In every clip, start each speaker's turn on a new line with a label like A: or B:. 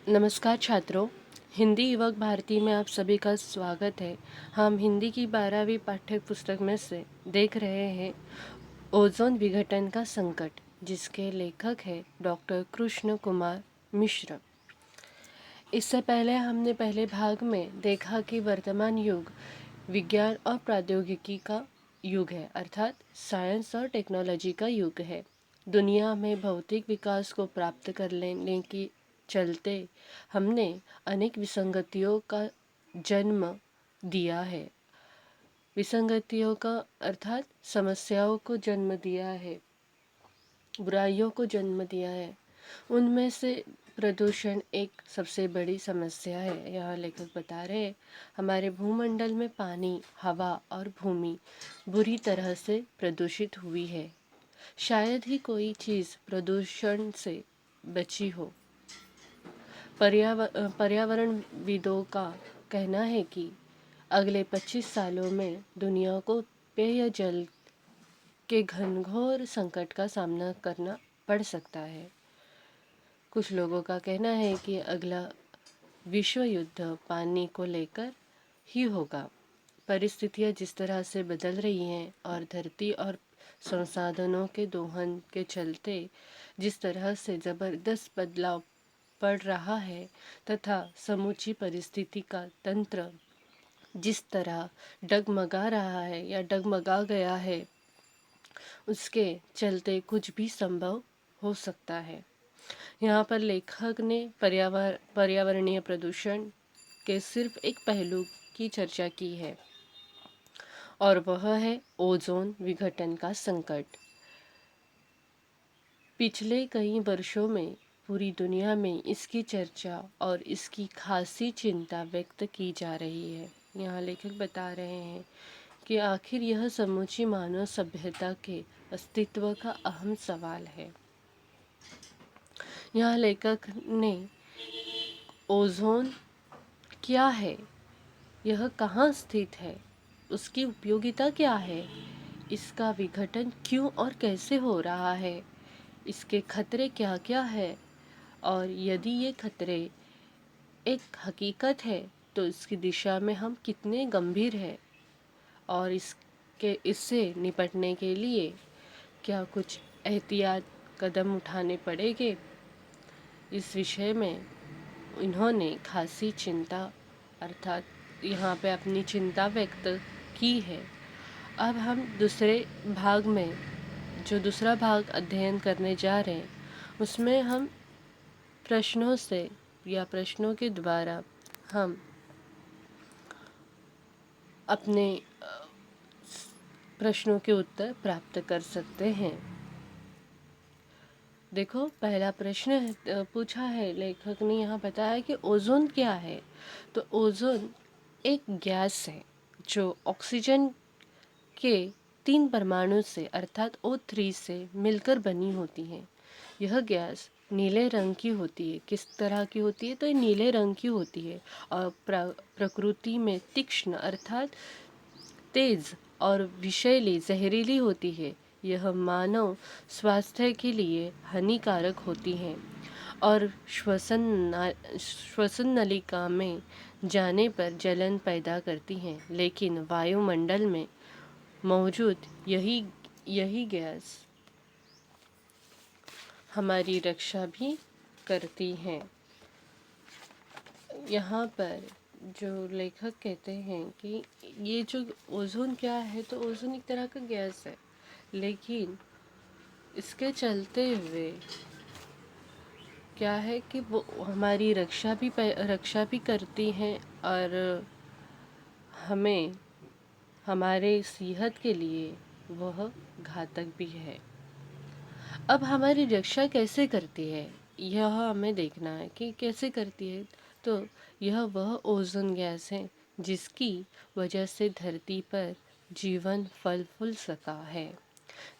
A: नमस्कार छात्रों। हिंदी युवक भारती में आप सभी का स्वागत है। हम हिंदी की 12वीं पाठ्य पुस्तक में से देख रहे हैं ओजोन विघटन का संकट, जिसके लेखक है डॉक्टर कृष्ण कुमार मिश्र। इससे पहले हमने पहले भाग में देखा कि वर्तमान युग विज्ञान और प्रौद्योगिकी का युग है, अर्थात साइंस और टेक्नोलॉजी का युग है। दुनिया में भौतिक विकास को प्राप्त कर लेने की चलते हमने अनेक विसंगतियों का जन्म दिया है। विसंगतियों का अर्थात समस्याओं को जन्म दिया है, बुराइयों को जन्म दिया है। उनमें से प्रदूषण एक सबसे बड़ी समस्या है। यह लेखक बता रहे हैं, हमारे भूमंडल में पानी, हवा और भूमि बुरी तरह से प्रदूषित हुई है। शायद ही कोई चीज़ प्रदूषण से बची हो। पर्यावरणविदों का कहना है कि अगले 25 सालों में दुनिया को पेयजल के घनघोर संकट का सामना करना पड़ सकता है। कुछ लोगों का कहना है कि अगला विश्व युद्ध पानी को लेकर ही होगा। परिस्थितियाँ जिस तरह से बदल रही हैं और धरती और संसाधनों के दोहन के चलते जिस तरह से ज़बरदस्त बदलाव पड़ रहा है, तथा समूची परिस्थिति का तंत्र जिस तरह डगमगा रहा है या डगमगा गया है, उसके चलते कुछ भी संभव हो सकता है। यहाँ पर लेखक ने पर्यावरणीय प्रदूषण के सिर्फ एक पहलू की चर्चा की है, और वह है ओजोन विघटन का संकट। पिछले कई वर्षों में पूरी दुनिया में इसकी चर्चा और इसकी खासी चिंता व्यक्त की जा रही है। यहाँ लेखक बता रहे हैं कि आखिर यह समूची मानव सभ्यता के अस्तित्व का अहम सवाल है। यहाँ लेखक ने ओजोन क्या है, यह कहाँ स्थित है, उसकी उपयोगिता क्या है, इसका विघटन क्यों और कैसे हो रहा है, इसके खतरे क्या क्या है, और यदि ये खतरे एक हकीकत है तो इसकी दिशा में हम कितने गंभीर हैं, और इससे निपटने के लिए क्या कुछ एहतियात कदम उठाने पड़ेंगे। इस विषय में इन्होंने खासी चिंता अर्थात यहाँ पे अपनी चिंता व्यक्त की है। अब हम दूसरे भाग में जो दूसरा भाग अध्ययन करने जा रहे हैं, उसमें हम प्रश्नों से या प्रश्नों के द्वारा हम अपने प्रश्नों के उत्तर प्राप्त कर सकते हैं। देखो, पहला प्रश्न पूछा है लेखक ने, यहाँ बताया कि ओजोन क्या है। तो ओजोन एक गैस है जो ऑक्सीजन के 3 परमाणु से अर्थात O3 से मिलकर बनी होती है। यह गैस नीले रंग की होती है। किस तरह की होती है? तो ये नीले रंग की होती है और प्रकृति में तीक्ष्ण अर्थात तेज और विषैली जहरीली होती है। यह मानव स्वास्थ्य के लिए हानिकारक होती हैं और श्वसन नलिका में जाने पर जलन पैदा करती हैं। लेकिन वायुमंडल में मौजूद यही गैस हमारी रक्षा भी करती हैं। यहाँ पर जो लेखक कहते हैं कि ये जो ओजोन क्या है, तो ओजोन एक तरह का गैस है, लेकिन इसके चलते हुए क्या है कि वो हमारी रक्षा भी करती हैं और हमें हमारे सेहत के लिए वह घातक भी है। अब हमारी रक्षा कैसे करती है, यह हमें देखना है कि कैसे करती है। तो यह वह ओजोन गैस है जिसकी वजह से धरती पर जीवन फल फूल सका है।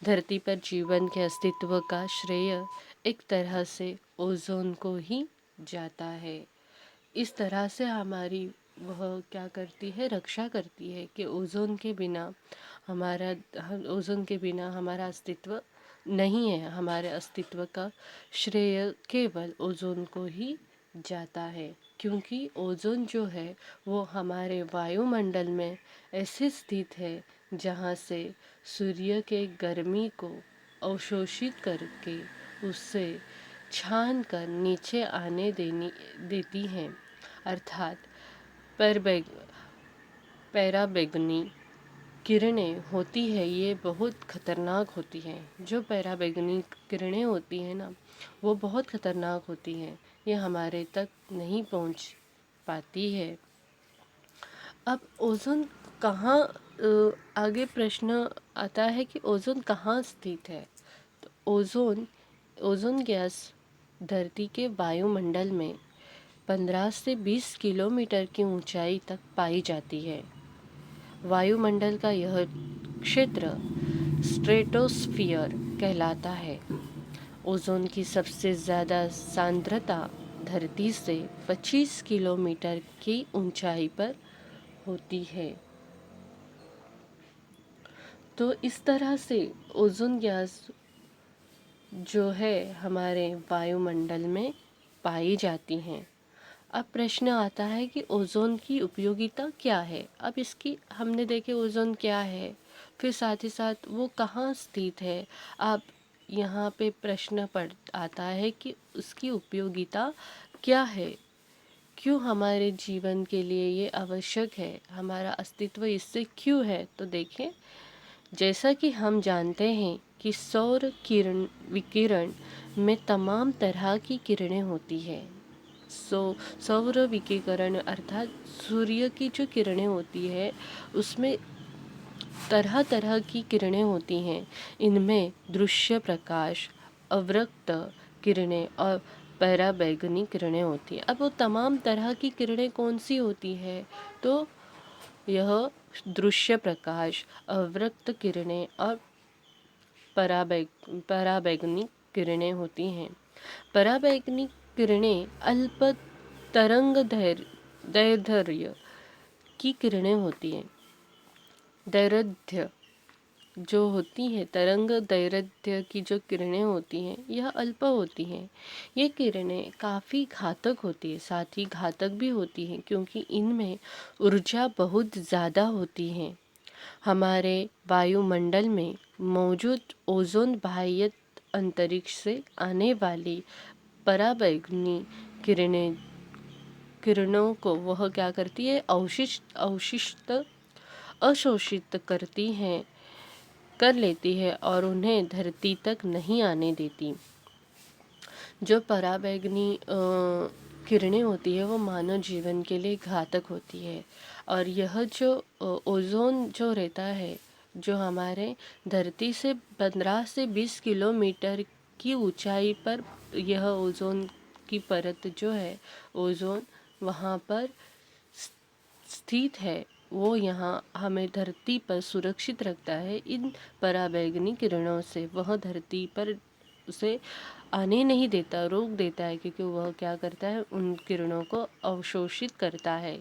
A: धरती पर जीवन के अस्तित्व का श्रेय एक तरह से ओजोन को ही जाता है। इस तरह से हमारी वह क्या करती है, रक्षा करती है कि ओजोन के बिना हमारा अस्तित्व नहीं है। हमारे अस्तित्व का श्रेय केवल ओजोन को ही जाता है, क्योंकि ओजोन जो है वो हमारे वायुमंडल में ऐसे स्थित है जहाँ से सूर्य के गर्मी को अवशोषित करके उससे छान कर नीचे आने देती हैं, अर्थात परबैग पैराबैंगनी किरणें होती है, ये बहुत खतरनाक होती हैं। जो पैराबैंगनी किरणें होती हैं ना, वो बहुत खतरनाक होती हैं, ये हमारे तक नहीं पहुंच पाती है। अब ओजोन कहाँ आगे प्रश्न आता है कि ओजोन कहाँ स्थित है। तो ओजोन गैस धरती के वायुमंडल में 15 से 20 किलोमीटर की ऊंचाई तक पाई जाती है। वायुमंडल का यह क्षेत्र स्ट्रेटोस्फियर कहलाता है। ओजोन की सबसे ज़्यादा सांद्रता धरती से 25 किलोमीटर की ऊंचाई पर होती है। तो इस तरह से ओजोन गैस जो है हमारे वायुमंडल में पाई जाती हैं। अब प्रश्न आता है कि ओजोन की उपयोगिता क्या है। अब इसकी हमने देखे ओजोन क्या है, फिर साथ ही साथ वो कहाँ स्थित है। अब यहाँ पे प्रश्न पड़ आता है कि उसकी उपयोगिता क्या है, क्यों हमारे जीवन के लिए ये आवश्यक है, हमारा अस्तित्व इससे क्यों है। तो देखें, जैसा कि हम जानते हैं कि विकिरण में तमाम तरह की किरणें होती है। सौर विकिरण अर्थात सूर्य की जो किरणें होती है उसमें तरह तरह की किरणें होती हैं। इनमें दृश्य प्रकाश, अवरक्त किरणें और पराबैंगनी किरणें होती हैं। अब वो तमाम तरह की किरणें कौन सी होती है, तो यह दृश्य प्रकाश, अवरक्त किरणें और पराबैंगनी किरणें होती हैं। पराबैंगनी किरणें अल्प तरंग दैर्ध्य की किरणें होती हैं। दैर्ध्य जो होती है, तरंग दैर्ध्य की जो किरणें होती हैं यह अल्प होती हैं। ये किरणें काफ़ी घातक होती है, साथ ही घातक भी होती हैं क्योंकि इनमें ऊर्जा बहुत ज़्यादा होती है। हमारे वायुमंडल में मौजूद ओजोन बाह्य अंतरिक्ष से आने वाली पराबैंगनी किरणों को वह क्या करती है, अवशोषित कर लेती है और उन्हें धरती तक नहीं आने देती। जो पराबैंगनी किरणें होती है वो मानव जीवन के लिए घातक होती है। और यह जो ओजोन जो रहता है, जो हमारे धरती से 15 से 20 किलोमीटर की ऊंचाई पर यह ओजोन की परत जो है, ओजोन वहाँ पर स्थित है, वो यहाँ हमें धरती पर सुरक्षित रखता है इन पराबैंगनी किरणों से। वह धरती पर उसे आने नहीं देता, रोक देता है, क्योंकि वह क्या करता है, उन किरणों को अवशोषित करता है।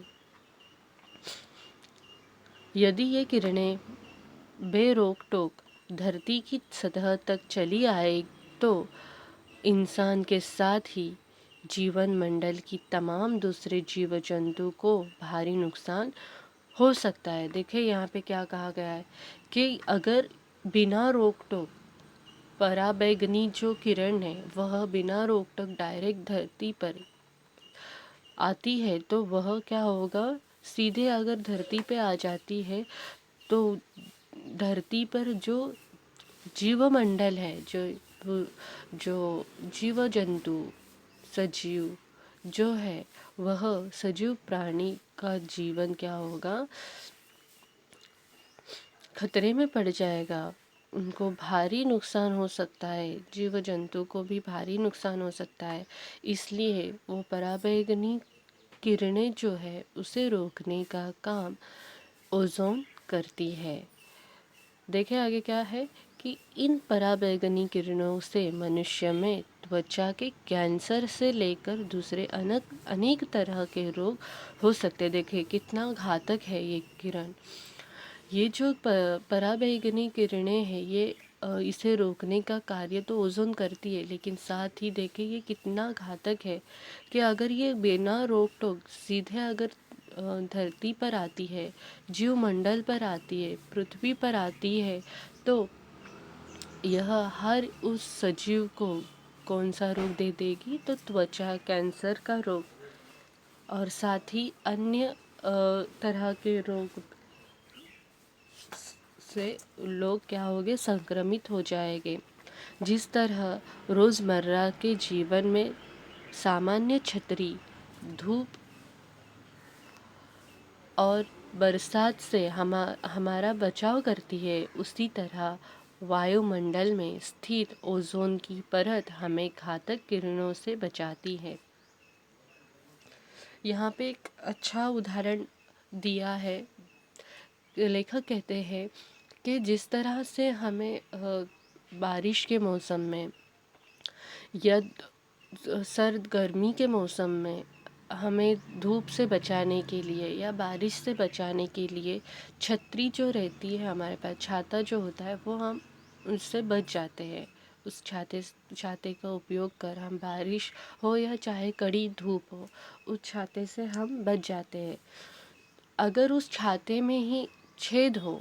A: यदि ये किरणें बेरोक टोक धरती की सतह तक चली आए तो इंसान के साथ ही जीवन मंडल की तमाम दूसरे जीव जंतु को भारी नुकसान हो सकता है। देखिए यहाँ पे क्या कहा गया है कि अगर बिना रोक टोक पराबैंगनी जो किरण है वह बिना रोक टोक डायरेक्ट धरती पर आती है तो वह क्या होगा, सीधे अगर धरती पे आ जाती है तो धरती पर जो जीवमंडल है, जो जीव जंतु सजीव जो है, वह सजीव प्राणी का जीवन क्या होगा, खतरे में पड़ जाएगा। उनको भारी नुकसान हो सकता है, जीव जंतु को भी भारी नुकसान हो सकता है। इसलिए वो पराबैंगनी किरणें जो है उसे रोकने का काम ओजोन करती है। देखें आगे क्या है कि इन पराबैंगनी किरणों से मनुष्य में त्वचा के कैंसर से लेकर दूसरे अनेक तरह के रोग हो सकते। देखें कितना घातक है ये किरण। ये जो पराबैंगनी किरणें हैं ये इसे रोकने का कार्य तो ओजोन करती है, लेकिन साथ ही देखिए ये कितना घातक है कि अगर ये बिना रोक टोक सीधे अगर धरती पर आती है, जीवमंडल पर आती है, पृथ्वी पर आती है, तो यह हर उस सजीव को कौन सा रोग दे देगी, तो त्वचा कैंसर का रोग और साथ ही अन्य तरह के रोग से लोग क्या होंगे, संक्रमित हो जाएंगे। जिस तरह रोज़मर्रा के जीवन में सामान्य छतरी धूप और बरसात से हमारा बचाव करती है, उसी तरह वायुमंडल में स्थित ओजोन की परत हमें घातक किरणों से बचाती है। यहाँ पे एक अच्छा उदाहरण दिया है। लेखक कहते हैं कि जिस तरह से हमें बारिश के मौसम में या सर्द गर्मी के मौसम में हमें धूप से बचाने के लिए या बारिश से बचाने के लिए छतरी जो रहती है, हमारे पास छाता जो होता है, वो हम उससे बच जाते हैं। उस छाते का उपयोग कर हम बारिश हो या चाहे कड़ी धूप हो, उस छाते से हम बच जाते हैं। अगर उस छाते में ही छेद हो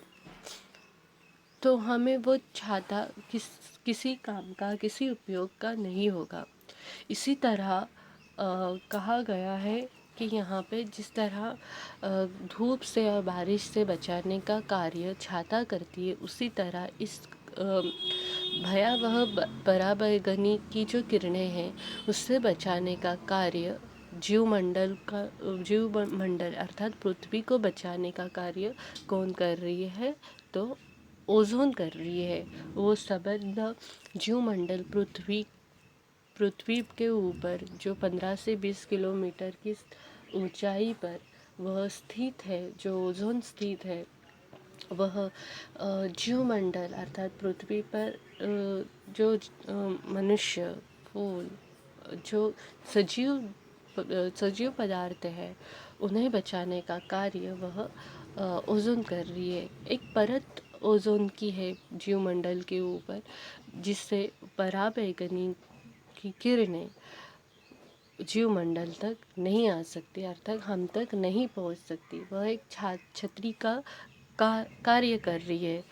A: तो हमें वो छाता किसी काम का, किसी उपयोग का नहीं होगा। इसी तरह कहा गया है कि यहाँ पे जिस तरह धूप से और बारिश से बचाने का कार्य छाता करती है, उसी तरह इस भयावह पराबैंगनी की जो किरणें हैं उससे बचाने का कार्य जीवमंडल अर्थात पृथ्वी को बचाने का कार्य कौन कर रही है, तो ओजोन कर रही है। वो संबंध जीवमंडल पृथ्वी के ऊपर जो 15 से 20 किलोमीटर की ऊंचाई पर वह स्थित है, जो ओजोन स्थित है, वह जीवमंडल अर्थात पृथ्वी पर जो मनुष्य, फूल, जो सजीव पदार्थ है, उन्हें बचाने का कार्य वह ओजोन कर रही है। एक परत ओजोन की है जीवमंडल के ऊपर, जिससे पराबैंगनी की किरणें जीवमंडल तक नहीं आ सकती, अर्थात हम तक नहीं पहुंच सकती। वह एक छतरी का कार्य कर रही है।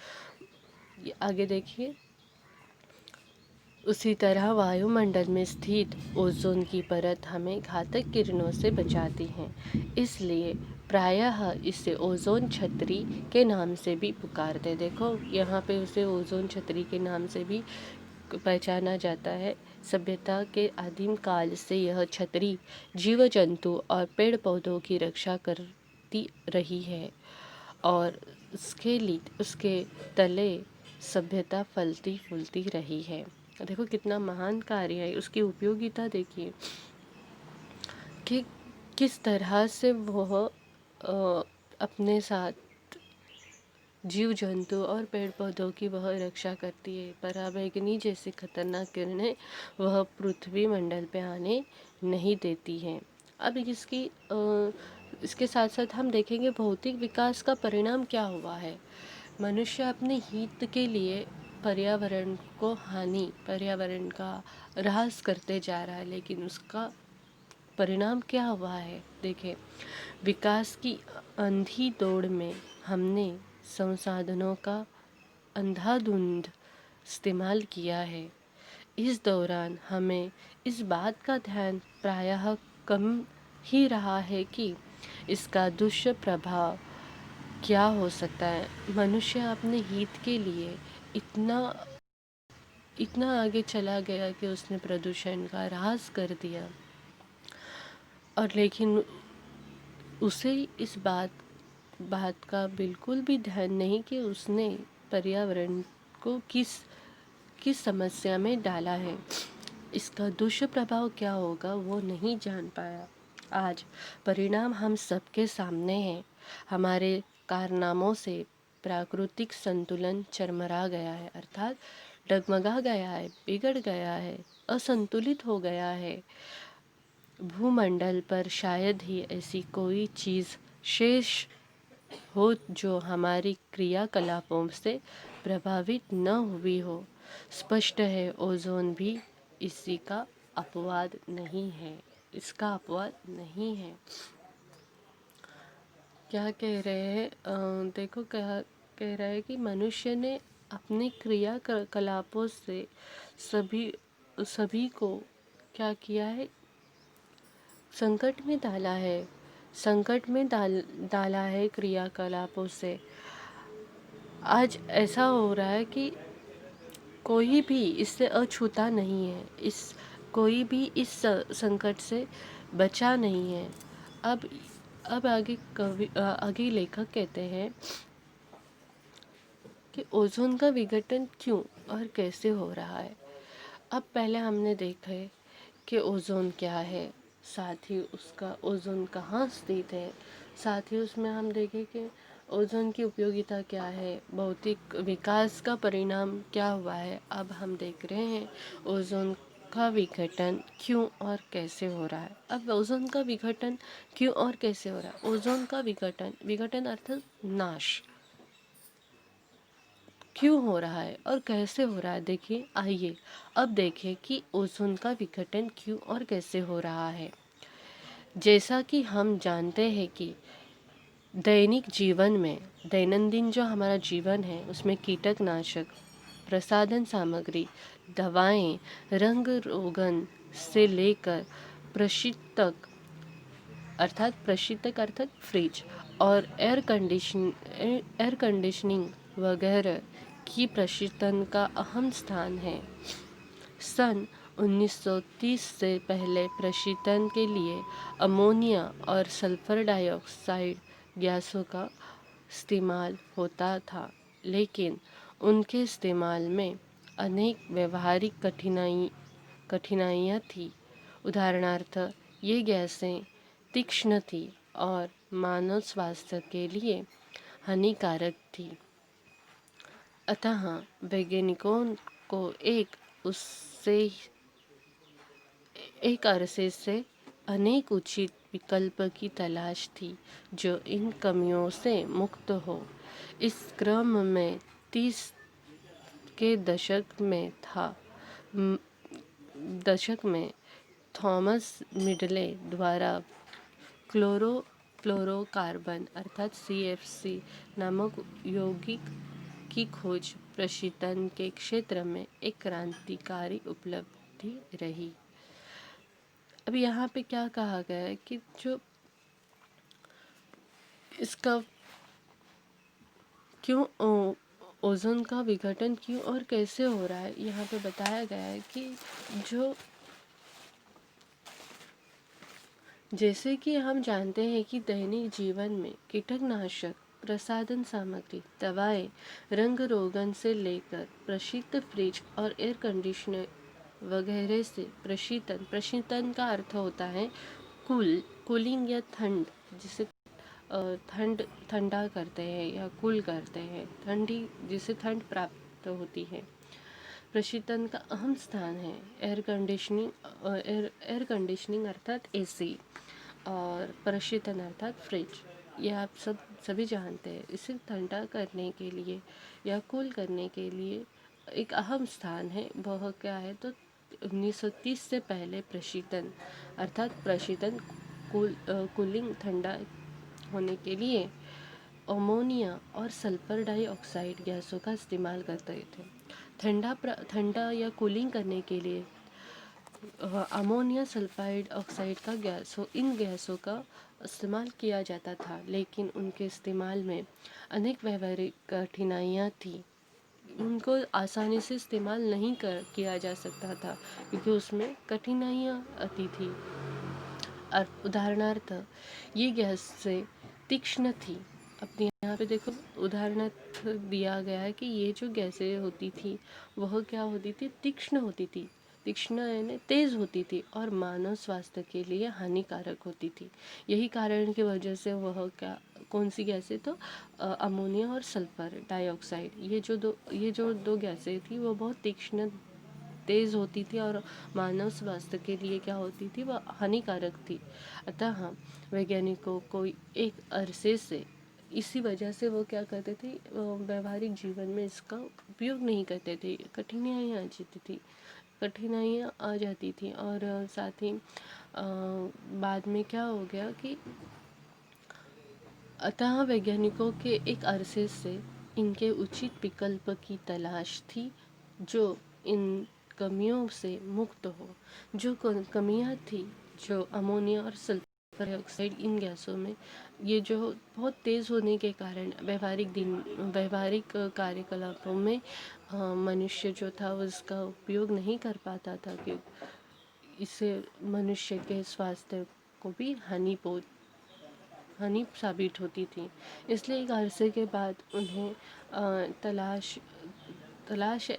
A: आगे देखिए, उसी तरह वायुमंडल में स्थित ओजोन की परत हमें घातक किरणों से बचाती है, इसलिए प्रायः इसे ओजोन छतरी के नाम से भी पुकारते। देखो यहाँ पे उसे ओजोन छतरी के नाम से भी पहचाना जाता है। सभ्यता के आदिम काल से यह छतरी जीव जंतु और पेड़ पौधों की रक्षा करती रही है और उसके तले सभ्यता फलती फूलती रही है। देखो कितना महान कार्य है। उसकी उपयोगिता देखिए कि किस तरह से वह अपने साथ जीव जंतु और पेड़ पौधों की वह रक्षा करती है। पराबैंगनी जैसी खतरनाक किरणें वह पृथ्वी मंडल पे आने नहीं देती हैं। अब इसके साथ साथ हम देखेंगे भौतिक विकास का परिणाम क्या हुआ है। मनुष्य अपने हित के लिए पर्यावरण का ह्रास करते जा रहा है, लेकिन उसका परिणाम क्या हुआ है। देखें, विकास की अंधी दौड़ में हमने संसाधनों का अंधाधुंध इस्तेमाल किया है। इस दौरान हमें इस बात का ध्यान प्रायः कम ही रहा है कि इसका दुष्प्रभाव क्या हो सकता है। मनुष्य अपने हित के लिए इतना आगे चला गया कि उसने प्रदूषण का ह्रास कर दिया, और लेकिन उसे इस बात का बिल्कुल भी ध्यान नहीं कि उसने पर्यावरण को किस समस्या में डाला है। इसका दुष्प्रभाव क्या होगा वो नहीं जान पाया। आज परिणाम हम सबके सामने है। हमारे कारनामों से प्राकृतिक संतुलन चरमरा गया है, अर्थात डगमगा गया है, बिगड़ गया है, असंतुलित हो गया है। भूमंडल पर शायद ही ऐसी कोई चीज़ शेष हो जो हमारी क्रियाकलापों से प्रभावित न हुई हो। स्पष्ट है ओजोन भी इसी का अपवाद नहीं है, इसका अपवाद नहीं है। क्या कह रहे हैं, देखो क्या कह रहा है कि मनुष्य ने अपने क्रियाकलापों से सभी सभी को क्या किया है, संकट में डाला है, संकट में डाला है क्रियाकलापों से। आज ऐसा हो रहा है कि कोई भी इससे अछूता नहीं है, इस कोई भी इस संकट से बचा नहीं है। अब आगे लेखक कहते हैं कि ओजोन का विघटन क्यों और कैसे हो रहा है। अब पहले हमने देखा है कि ओजोन क्या है, साथ ही उसका ओजोन कहाँ स्थित है, साथ ही उसमें हम देखें कि ओजोन की उपयोगिता क्या है, भौतिक विकास का परिणाम क्या हुआ है। अब हम देख रहे हैं ओजोन का विघटन क्यों और कैसे हो रहा है। अब ओजोन का विघटन क्यों और कैसे हो रहा है। ओजोन का विघटन, विघटन अर्थात नाश, क्यों हो रहा है और कैसे हो रहा है। देखिए, आइए अब देखें कि ओजोन का विघटन क्यों और कैसे हो रहा है। जैसा कि हम जानते हैं कि दैनिक जीवन में, दैनंदिन जो हमारा जीवन है उसमें कीटकनाशक, प्रसाधन सामग्री, दवाएं, रंग रोगन से लेकर प्रशीतक अर्थात फ्रिज और एयर कंडीशनिंग वगैरह की प्रशीतन का अहम स्थान है। सन 1930 से पहले प्रशीतन के लिए अमोनिया और सल्फर डाइऑक्साइड गैसों का इस्तेमाल होता था, लेकिन उनके इस्तेमाल में अनेक व्यवहारिक कठिनाइयाँ थी। उदाहरणार्थ, ये गैसें तीक्ष्ण थी और मानव स्वास्थ्य के लिए हानिकारक थी। अतः वैज्ञानिकों को एक अरसे से अनेक उचित विकल्प की तलाश थी जो इन कमियों से मुक्त हो। इस क्रम में 30 के दशक में थॉमस मिडले द्वारा क्लोरोकार्बन अर्थात CFC नामक यौगिक की खोज प्रशीतन के क्षेत्र में एक क्रांतिकारी उपलब्धि रही। अब यहाँ पे क्या कहा गया है कि जो इसका क्यों ओजोन का विघटन क्यों और कैसे हो रहा है, यहाँ पे बताया गया है कि जो जैसे कि हम जानते हैं कि दैनिक जीवन में कीटकनाशक, प्रसाधन सामग्री, दवाएं, रंग रोगन से लेकर प्रशीत फ्रिज और एयर कंडीशनर वगैरह से प्रशीतन का अर्थ होता है कूलिंग या ठंड, जिसे ठंडा करते हैं या कूल करते हैं, ठंडी जिसे ठंड प्राप्त होती है। प्रशीतन का अहम स्थान है। एयर कंडीशनिंग अर्थात AC और प्रशीतन अर्थात फ्रिज, ये आप सभी जानते हैं। इसे ठंडा करने के लिए या कूल करने के लिए एक अहम स्थान है। वह क्या है तो 1930 से पहले प्रशीतन कूलिंग ठंडा होने के लिए अमोनिया और सल्फर डाइऑक्साइड गैसों का इस्तेमाल करते थे। ठंडा या कूलिंग करने के लिए अमोनिया सल्फाइड ऑक्साइड का इन गैसों का इस्तेमाल किया जाता था, लेकिन उनके इस्तेमाल में अनेक व्यावहारिक कठिनाइयाँ थी। उनको आसानी से इस्तेमाल नहीं किया जा सकता था क्योंकि उसमें कठिनाइयाँ आती थी। उदाहरणार्थ, ये गैस से तीक्ष्ण थी। अब यहाँ पे देखो उदाहरणार्थ दिया गया है कि ये जो गैसें होती थी वह क्या होती थी, तीक्ष्ण होती थी। तीक्ष्ण यानी तेज होती थी और मानव स्वास्थ्य के लिए हानिकारक होती थी। यही कारण की वजह से वह कौन सी गैसें तो अमोनिया और सल्फर डाइऑक्साइड, ये जो दो गैसें थी वो बहुत तीक्ष्ण तेज होती थी और मानव स्वास्थ्य के लिए क्या होती थी, वह हानिकारक थी। अतः वैज्ञानिकों को एक अरसे से इसी वजह से वो क्या करते थे, व्यवहारिक जीवन में इसका उपयोग नहीं करते थे, कठिनाइयाँ आ जाती थी। और साथ ही बाद में क्या हो गया कि अतः वैज्ञानिकों के एक अरसे से इनके उचित विकल्प की तलाश थी जो इन कमियों से मुक्त हो। जो कमियां थी, जो अमोनिया और सल्फर डाइऑक्साइड इन गैसों में, ये जो बहुत तेज़ होने के कारण व्यवहारिक कार्यकलापों में मनुष्य जो था उसका उपयोग नहीं कर पाता था, कि इससे मनुष्य के स्वास्थ्य को भी हानि साबित होती थी। इसलिए एक अरसे के बाद उन्हें तलाश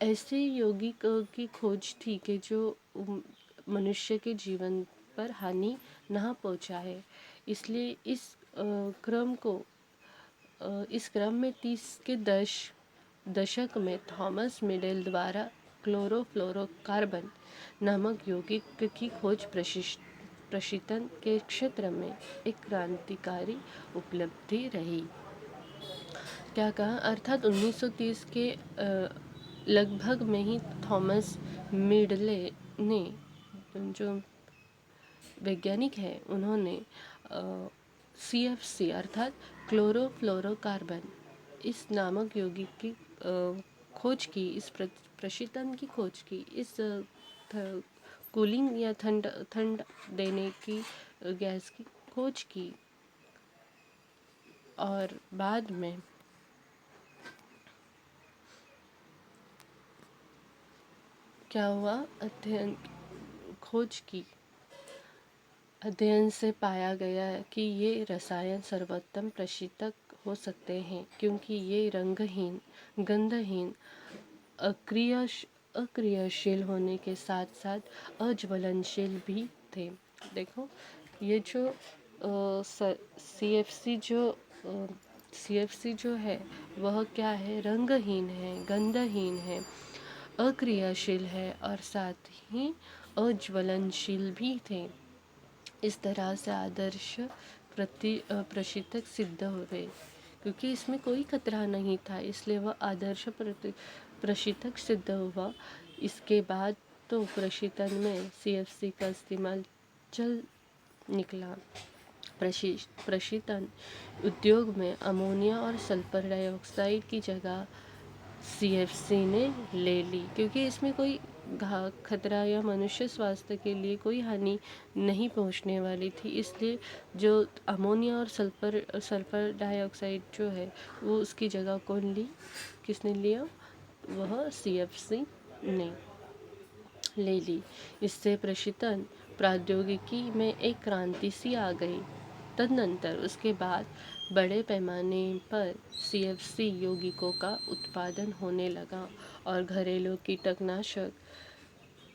A: ऐसे यौगिक की खोज थी कि जो मनुष्य के जीवन पर हानि ना पहुंचाए। इसलिए इस क्रम में 30 के दशक में थॉमस मिडेल द्वारा क्लोरोफ्लोरोकार्बन नामक यौगिक की खोज प्रशीतन के क्षेत्र में एक क्रांतिकारी उपलब्धि रही। क्या कहा, अर्थात 1930 के लगभग में ही थॉमस मिडले ने, जो वैज्ञानिक है, उन्होंने CFC अर्थात क्लोरोफ्लोरोकार्बन इस नामक यौगिक की खोज की, इस प्रशीतन की खोज की, इस कूलिंग या ठंड देने की गैस की खोज की। और बाद में क्या हुआ, अध्ययन से पाया गया कि ये रसायन सर्वोत्तम प्रशीतक हो सकते हैं, क्योंकि ये रंगहीन, गंधहीन, अक्रियाशील होने के साथ साथ अज्वलनशील भी थे। देखो, ये जो CFC जो है वह क्या है, रंगहीन है, गंधहीन है, अक्रियाशील है और साथ ही अज्वलनशील भी थे। इस तरह से आदर्श प्रशीतक सिद्ध हुए, क्योंकि इसमें कोई खतरा नहीं था, इसलिए वह आदर्श प्रशीतक सिद्ध हुआ। इसके बाद तो प्रशीतन में CFC का इस्तेमाल चल निकला। प्रशीतन उद्योग में अमोनिया और सल्फर डाइऑक्साइड की जगह CFC ने ले ली, क्योंकि इसमें कोई खतरा या मनुष्य स्वास्थ्य के लिए कोई हानि नहीं पहुंचने वाली थी। इसलिए जो अमोनिया और सल्फर डाइऑक्साइड जो है वो उसकी जगह किसने लिया, वह CFC ने ले ली। इससे प्रशीतन प्रौद्योगिकी में एक क्रांति सी आ गई। तदनंतर उसके बाद बड़े पैमाने पर CFC यौगिकों का उत्पादन होने लगा और घरेलू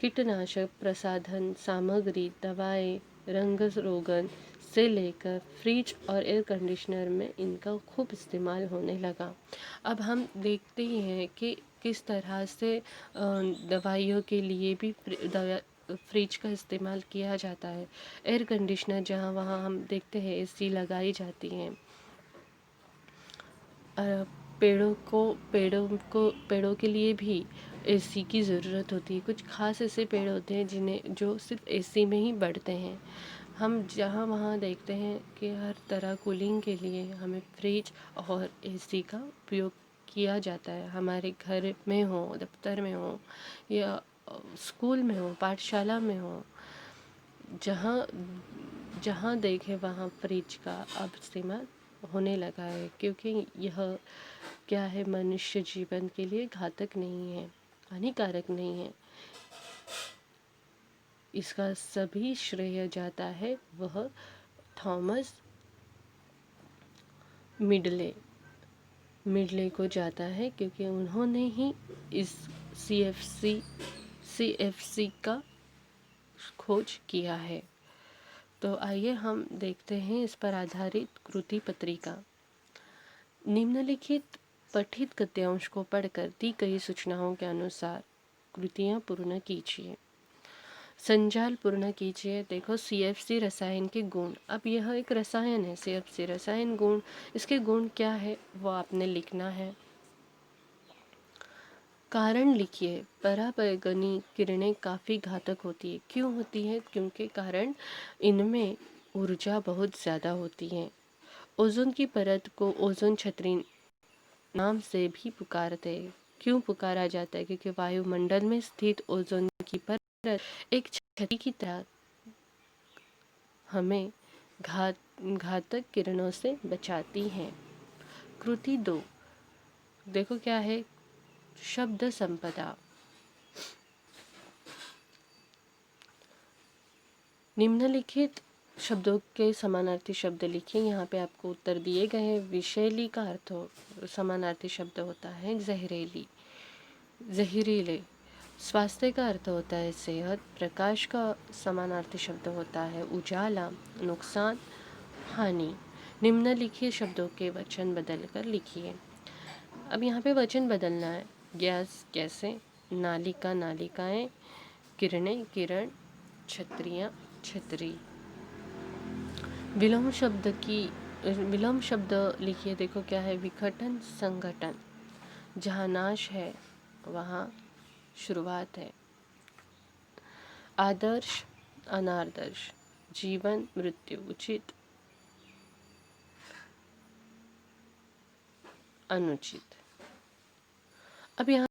A: कीटनाशक प्रसाधन सामग्री, दवाएं, रंग रोगन से लेकर फ्रिज और एयर कंडीशनर में इनका खूब इस्तेमाल होने लगा। अब हम देखते ही हैं कि किस तरह से दवाइयों के लिए भी फ्रिज का इस्तेमाल किया जाता है। एयर कंडीशनर जहाँ वहाँ हम देखते हैं AC लगाई जाती हैं। पेड़ों के लिए भी AC की ज़रूरत होती है। कुछ खास ऐसे पेड़ होते हैं जो सिर्फ AC में ही बढ़ते हैं। हम जहाँ वहाँ देखते हैं कि हर तरह कूलिंग के लिए हमें फ्रिज और AC का उपयोग किया जाता है। हमारे घर में हो, दफ्तर में हो या स्कूल में हो, पाठशाला में हो, जहाँ देखे वहाँ फ्रिज का अब इस्तेमाल होने लगा है, क्योंकि यह क्या है, मनुष्य जीवन के लिए घातक नहीं है, हानिकारक नहीं है। इसका सभी श्रेय जाता है वह थॉमस मिडले को जाता है, क्योंकि उन्होंने ही इस CFC का खोज किया है। तो आइए हम देखते हैं इस पर आधारित कृति पत्रिका। निम्नलिखित पठित गद्यांश को पढ़कर दी गई सूचनाओं के अनुसार कृतियाँ पूर्ण कीजिए। संजाल पूर्ण कीजिए। देखो CFC रसायन के गुण। अब यह एक रसायन है, CFC रसायन गुण, इसके गुण क्या है वो आपने लिखना है। कारण लिखिए। पराबैंगनी किरणें काफ़ी घातक होती है। क्यों होती है? क्योंकि कारण इनमें ऊर्जा बहुत ज़्यादा होती है। ओजोन की परत को ओजोन छतरी नाम से भी पुकारते हैं। क्यों पुकारा जाता है? क्योंकि वायुमंडल में स्थित ओजोन की परत एक छतरी की तरह हमें घातक किरणों से बचाती है। कृति 2 देखो क्या है? शब्द संपदा। निम्नलिखित शब्दों के समानार्थी शब्द लिखिए। यहाँ पे आपको उत्तर दिए गए हैं। विषैली का अर्थ समानार्थी शब्द होता है जहरीली, जहरीले। स्वास्थ्य का अर्थ होता है सेहत। प्रकाश का समानार्थी शब्द होता है उजाला, नुकसान, हानि। निम्नलिखित शब्दों के वचन बदलकर लिखिए। अब यहाँ पे वचन बदलना है। गैस गैसें, नालिका नालिकाएं, किरणें किरण, छतरियाँ छतरी। विलोम शब्द लिखिए। देखो क्या है? विघटन संगठन। जहाँ नाश है वहाँ शुरुआत है। आदर्श अनादर्श, जीवन मृत्यु, उचित अनुचित। अब यहाँ